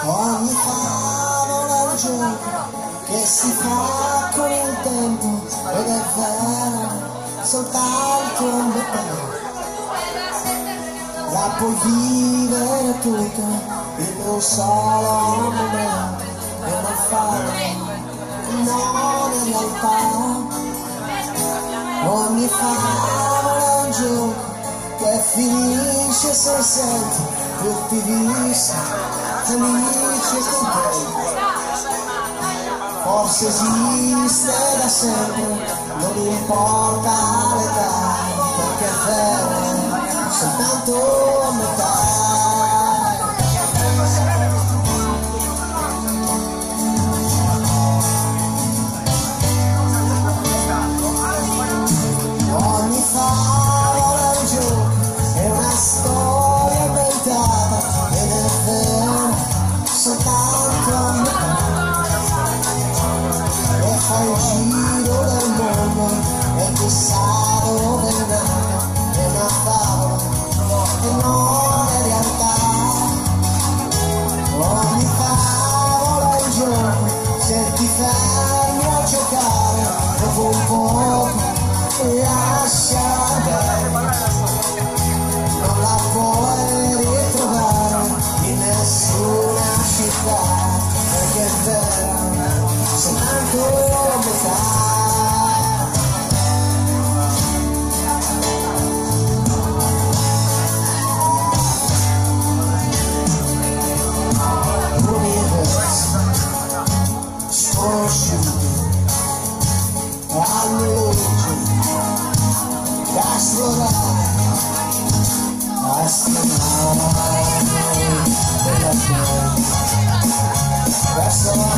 Ogni favola è un gioco che si fa con il tempo ed è vero soltanto un dettaglio. La puoi vivere tutta in un solo momento e non farlo, non in realtà. Ogni favola è un gioco che finisce se senti tutti visti, felici e contenti. Forse esiste da sempre, non importa l'età, perché è vero, soltanto a metà. Ogni favola è un gioco, è una storia inventata, ed è vero, soltanto a metà. E fai il giro del mondo, e chissà dove è nata, è una favola, e non è realtà. Ogni favola è un gioco, se ti fermi a giocare, dopo un po' lascia andare, non la puoi ritrovare in nessuna città, perché è vero, soltanto a metà. Universi sconosciuti, anni luci da esplorare, astronauti della gente, verso la